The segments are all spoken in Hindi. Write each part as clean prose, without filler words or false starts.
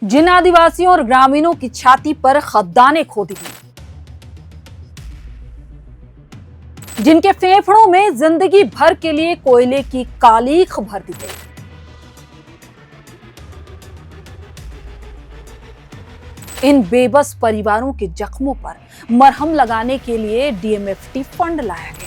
जिन आदिवासियों और ग्रामीणों की छाती पर खद्दानें खोदी गई, जिनके फेफड़ों में जिंदगी भर के लिए कोयले की कालीख भर दी गई, इन बेबस परिवारों के जख्मों पर मरहम लगाने के लिए डीएमएफटी फंड लाया गया।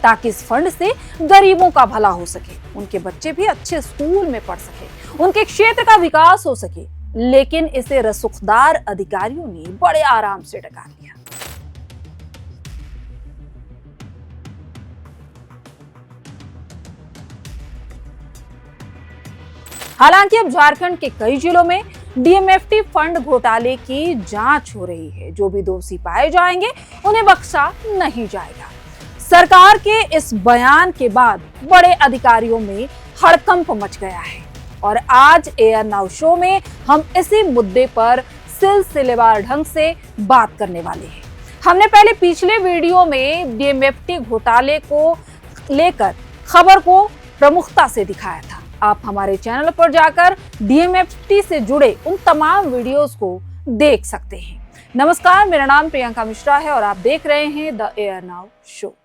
ताकि इस फंड से गरीबों का भला हो सके, उनके बच्चे भी अच्छे स्कूल में पढ़ सके, उनके क्षेत्र का विकास हो सके। लेकिन इसे रसूखदार अधिकारियों ने बड़े आराम से डका लिया। हालांकि अब झारखंड के कई जिलों में डीएमएफटी फंड घोटाले की जांच हो रही है। जो भी दोषी पाए जाएंगे उन्हें बख्शा नहीं जाएगा। सरकार के इस बयान के बाद बड़े अधिकारियों में हड़कंप मच गया है और आज एयर नाउ शो में हम इसी मुद्दे पर सिलसिलेवार ढंग से बात करने वाले हैं। हमने पहले पिछले वीडियो में डीएमएफटी घोटाले को लेकर खबर को प्रमुखता से दिखाया था। आप हमारे चैनल पर जाकर डीएमएफटी से जुड़े उन तमाम वीडियोस को देख सकते हैं। नमस्कार, मेरा नाम प्रियंका मिश्रा है और आप देख रहे हैं द एयर नाउ शो।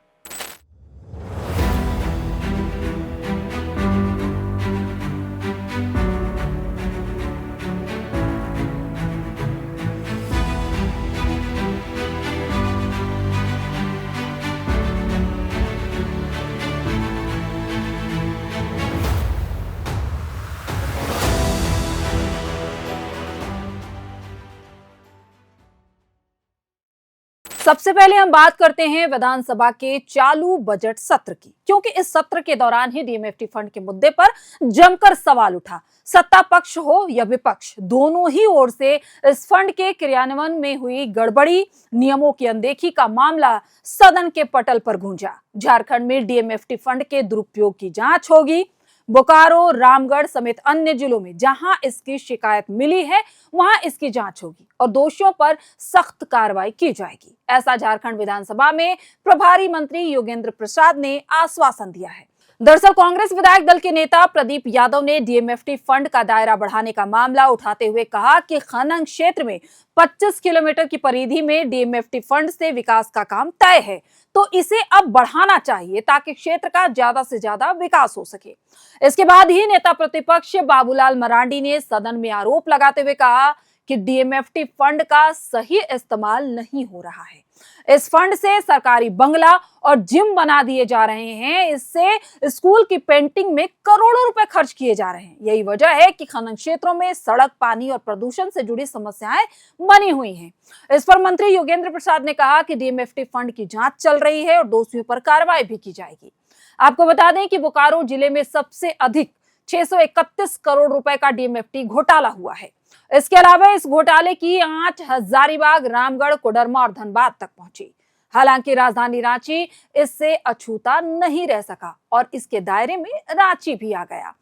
सबसे पहले हम बात करते हैं विधानसभा के चालू बजट सत्र की, क्योंकि इस सत्र के दौरान ही डीएमएफटी फंड के मुद्दे पर जमकर सवाल उठा। सत्ता पक्ष हो या विपक्ष, दोनों ही ओर से इस फंड के क्रियान्वयन में हुई गड़बड़ी, नियमों की अनदेखी का मामला सदन के पटल पर गूंजा। झारखंड में डीएमएफटी फंड के दुरुपयोग की जांच होगी। बोकारो, रामगढ़ समेत अन्य जिलों में जहां इसकी शिकायत मिली है वहां इसकी जांच होगी और दोषियों पर सख्त कार्रवाई की जाएगी। ऐसा झारखंड विधानसभा में प्रभारी मंत्री योगेंद्र प्रसाद ने आश्वासन दिया है। दरअसल कांग्रेस विधायक दल के नेता प्रदीप यादव ने डीएमएफटी फंड का दायरा बढ़ाने का मामला उठाते हुए कहा कि खनन क्षेत्र में 25 किलोमीटर की परिधि में डीएमएफटी फंड से विकास का काम तय है, तो इसे अब बढ़ाना चाहिए ताकि क्षेत्र का ज्यादा से ज्यादा विकास हो सके। इसके बाद ही नेता प्रतिपक्ष बाबूलाल मरांडी ने सदन में आरोप लगाते हुए कहा कि डीएमएफटी फंड का सही इस्तेमाल नहीं हो रहा है। इस फंड से सरकारी बंगला और जिम बना दिए जा रहे हैं। इससे स्कूल की पेंटिंग में करोड़ों रुपए खर्च किए जा रहे हैं। यही वजह है कि खनन क्षेत्रों में सड़क, पानी और प्रदूषण से जुड़ी समस्याएं बनी हुई हैं। इस पर मंत्री योगेंद्र प्रसाद ने कहा कि डीएमएफटी फंड की जांच चल रही है और दोषियों पर कार्रवाई भी की जाएगी। आपको बता दें कि बोकारो जिले में सबसे अधिक 631 करोड़ रुपए का डीएमएफटी घोटाला हुआ है। इसके अलावा इस घोटाले की आंच हजारीबाग, रामगढ़, कोडरमा और धनबाद तक पहुंची। हालांकि राजधानी रांची इससे अछूता नहीं रह सका और इसके दायरे में रांची भी आ गया।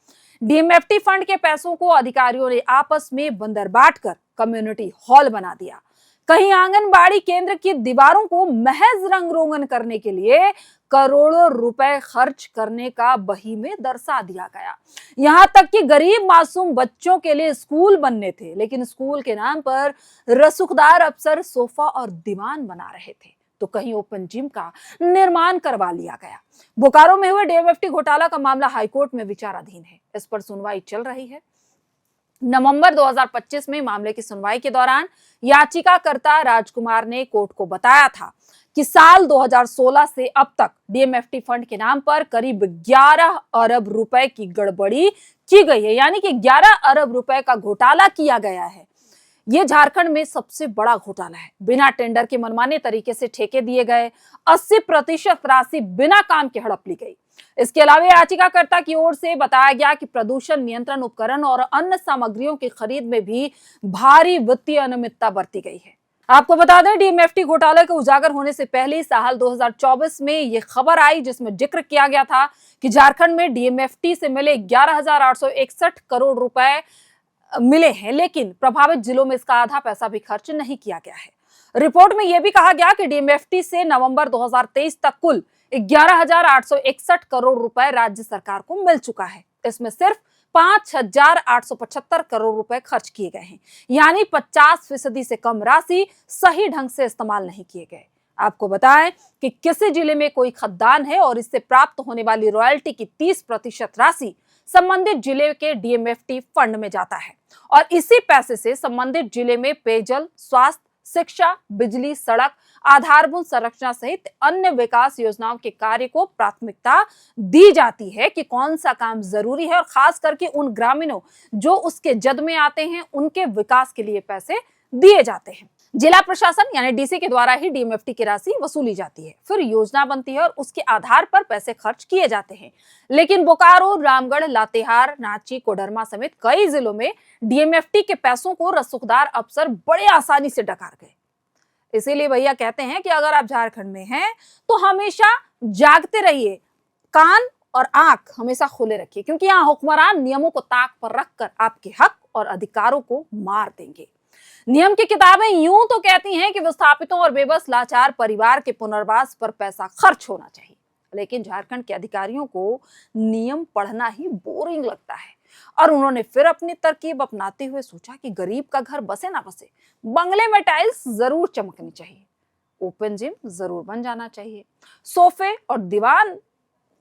डीएमएफटी फंड के पैसों को अधिकारियों ने आपस में बंदर बांटकर कम्युनिटी हॉल बना दिया। कहीं आंगनबाड़ी केंद्र की दीवारों को महज रंग रोगन करने के लिए करोड़ों रुपए खर्च करने का बही में दर्शा दिया गया। यहां तक कि गरीब मासूम बच्चों के लिए स्कूल बनने थे, लेकिन स्कूल के नाम पर रसूखदार अफसर सोफा और दीवान बना रहे थे, तो कहीं ओपन जिम का निर्माण करवा लिया गया। बोकारो में हुए डीएमएफटी घोटाला का मामला हाईकोर्ट में विचाराधीन है। इस पर सुनवाई चल रही है। नवंबर 2025 में मामले की सुनवाई के दौरान याचिकाकर्ता राजकुमार ने कोर्ट को बताया था कि साल 2016 से अब तक डीएमएफटी फंड के नाम पर करीब 11 अरब रुपए की गड़बड़ी की गई है, यानी कि 11 अरब रुपए का घोटाला किया गया है। यह झारखंड में सबसे बड़ा घोटाला है। बिना टेंडर के मनमाने तरीके से ठेके दिए गए, 80% राशि बिना काम के हड़प ली गई। इसके अलावा याचिकाकर्ता की ओर से बताया गया कि प्रदूषण नियंत्रण उपकरण और अन्य सामग्रियों की खरीद में भी भारी वित्तीय अनियमितता बरती गई है। आपको बता दें, डीएमएफटी घोटाले के उजागर होने से पहले साल 2024 में यह खबर आई जिसमें जिक्र किया गया था कि झारखंड में डीएमएफटी से मिले 11,861 करोड़ रुपए मिले हैं, लेकिन प्रभावित जिलों में इसका आधा पैसा भी खर्च नहीं किया गया है। रिपोर्ट में यह भी कहा गया कि डीएमएफटी से नवंबर 2023 तक कुल 11,861 करोड़ रुपए राज्य सरकार को मिल चुका है। इसमें सिर्फ 5,875 करोड़ रुपए खर्च किए गए हैं, यानी 50% से कम राशि सही ढंग से इस्तेमाल नहीं किए गए। आपको बताएं कि किसी जिले में कोई खदान है और इससे प्राप्त होने वाली रॉयल्टी की 30% राशि संबंधित जिले के डीएमएफटी फंड में जाता है और इसी पैसे से संबंधित जिले में पेयजल, स्वास्थ्य, शिक्षा, बिजली, सड़क, आधारभूत संरचना सहित अन्य विकास योजनाओं के कार्य को प्राथमिकता दी जाती है कि कौन सा काम जरूरी है और खास करके उन ग्रामीणों जो उसके जद में आते हैं उनके विकास के लिए पैसे दिए जाते हैं। जिला प्रशासन यानी डीसी के द्वारा ही डीएमएफटी की राशि वसूली जाती है, फिर योजना बनती है और उसके आधार पर पैसे खर्च किए जाते हैं। लेकिन बोकारो, रामगढ़, लातेहार, रांची, कोडरमा समेत कई जिलों में डीएमएफटी के पैसों को रसूखदार अफसर बड़े आसानी से डकार गए। इसीलिए भैया कहते हैं कि अगर आप झारखंड में हैं तो हमेशा जागते रहिए, कान और आंख हमेशा खुले रखिए, क्योंकि यहाँ हुक्मरान नियमों को ताक पर रखकर आपके हक और अधिकारों को मार देंगे। नियम की किताबें यूं तो कहती हैं कि विस्थापितों और बेबस लाचार परिवार के पुनर्वास पर पैसा खर्च होना चाहिए, लेकिन झारखंड के अधिकारियों को नियम पढ़ना ही बोरिंग लगता है और उन्होंने फिर अपनी तरकीब अपनाते हुए सोचा कि गरीब का घर बसे ना बसे, बंगले में टाइल्स जरूर चमकनी चाहिए, ओपन जिम जरूर बन जाना चाहिए, सोफे और दीवान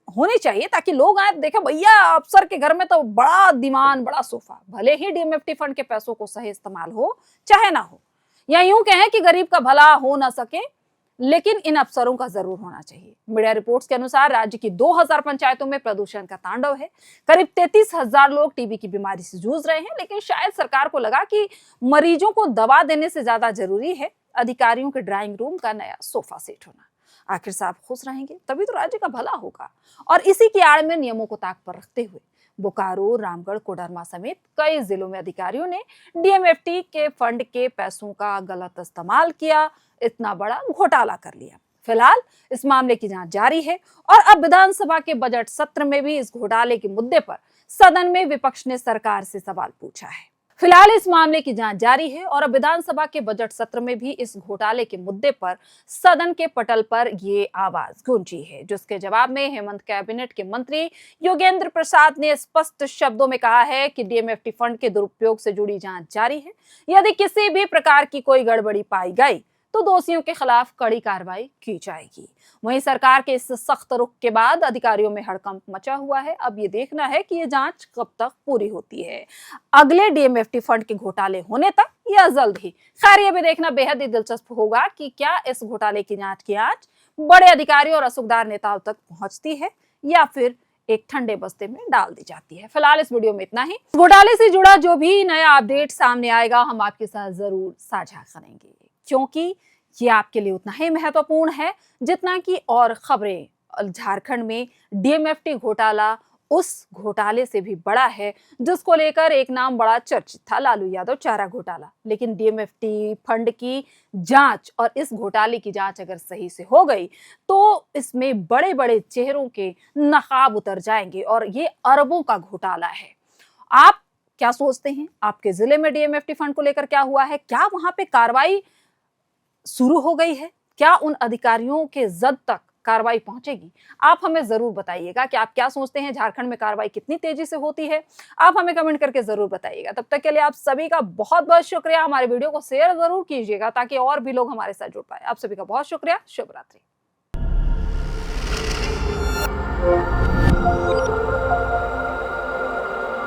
होनी चाहिए ताकि लोग आए देखे भैया अफसर के घर में तो बड़ा दीवान, बड़ा सोफा। भले ही डीएमएफटी फंड के पैसों को सही इस्तेमाल हो चाहे ना हो, या यूं कहें कि गरीब का भला हो ना सके, लेकिन इन अफसरों का जरूर होना चाहिए। मीडिया रिपोर्ट्स के अनुसार राज्य की 2000 पंचायतों में प्रदूषण का तांडव है। करीब 33,000 लोग टीबी की बीमारी से जूझ रहे हैं, लेकिन शायद सरकार को लगा कि मरीजों को दवा देने से ज्यादा जरूरी है अधिकारियों के ड्राइंग रूम का नया सोफा सेट होना। आखिर साहब खुश रहेंगे तभी तो राज्य का भला होगा। और इसी की आड़ में नियमों को ताक पर रखते हुए बोकारो, रामगढ़, कोडरमा समेत कई जिलों में अधिकारियों ने डीएमएफटी के फंड के पैसों का गलत इस्तेमाल किया, इतना बड़ा घोटाला कर लिया। फिलहाल इस मामले की जांच जारी है और अब विधानसभा के बजट सत्र में भी इस घोटाले के मुद्दे पर सदन में विपक्ष ने सरकार से सवाल पूछा है। फिलहाल इस मामले की जांच जारी है और अब विधानसभा के बजट सत्र में भी इस घोटाले के मुद्दे पर सदन के पटल पर ये आवाज गूंजी है, जिसके जवाब में हेमंत कैबिनेट के मंत्री योगेंद्र प्रसाद ने स्पष्ट शब्दों में कहा है कि डीएमएफटी फंड के दुरुपयोग से जुड़ी जांच जारी है। यदि किसी भी प्रकार की कोई गड़बड़ी पाई गई तो दोषियों के खिलाफ कड़ी कार्रवाई की जाएगी। वहीं सरकार के इस सख्त रुख के बाद अधिकारियों में हड़कंप मचा हुआ है। अब ये देखना है कि ये जांच कब तक पूरी होती है, अगले डीएमएफटी फंड के घोटाले होने तक या जल्द ही। खैर ये भी देखना बेहद ही दिलचस्प होगा कि क्या इस घोटाले की जांच की आंच बड़े अधिकारियों और रसूखदार नेताओं तक पहुंचती है या फिर एक ठंडे बस्ते में डाल दी जाती है। फिलहाल इस वीडियो में इतना ही। घोटाले से जुड़ा जो भी नया अपडेट सामने आएगा हम आपके साथ जरूर साझा करेंगे, क्योंकि ये आपके लिए उतना ही महत्वपूर्ण है जितना कि और खबरें। झारखंड में डीएमएफटी घोटाला उस घोटाले से भी बड़ा है जिसको लेकर एक नाम बड़ा चर्चित था, लालू यादव चारा घोटाला। लेकिन डीएमएफटी फंड की जांच और इस घोटाले की जांच अगर सही से हो गई तो इसमें बड़े बड़े चेहरों के नकाब उतर जाएंगे और ये अरबों का घोटाला है। आप क्या सोचते हैं? आपके जिले में डीएमएफटी फंड को लेकर क्या हुआ है? क्या वहां पे कार्रवाई शुरू हो गई है? क्या उन अधिकारियों के जद तक कार्रवाई पहुंचेगी? आप हमें जरूर बताइएगा कि आप क्या सोचते हैं, झारखंड में कार्रवाई कितनी तेजी से होती है? आप हमें कमेंट करके जरूर बताइएगा। तब तक के लिए आप सभी का बहुत बहुत शुक्रिया। हमारे वीडियो को शेयर जरूर कीजिएगा ताकि और भी लोग हमारे साथ जुड़ पाए। आप सभी का बहुत शुक्रिया। शुभ रात्रि।